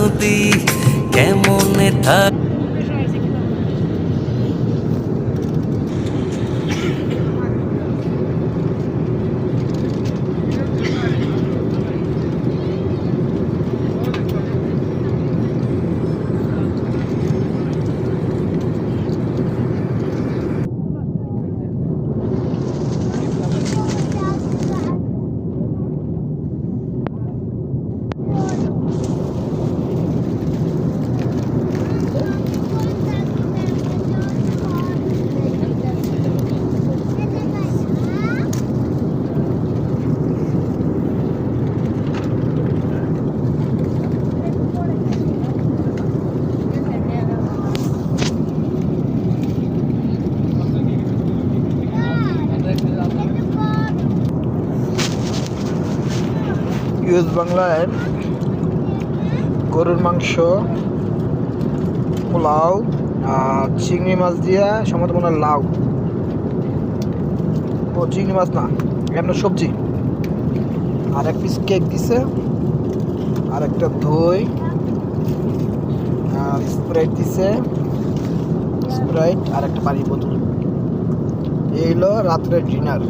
যদি কেমন থাক। ইউএস বাংলায় গরুর মাংস, পোলাও, আর চিংড়ি মাছ দিয়া সম্ভবত মনে হয় লাউ, ও চিংড়ি মাছ না, এমন সবজি, আর এক পিস কেক দিছে, আর একটা দই, আর স্প্রাইট দিছে, স্প্রাইট আর একটা পানির বোতল। এই হলো রাত্রের ডিনার।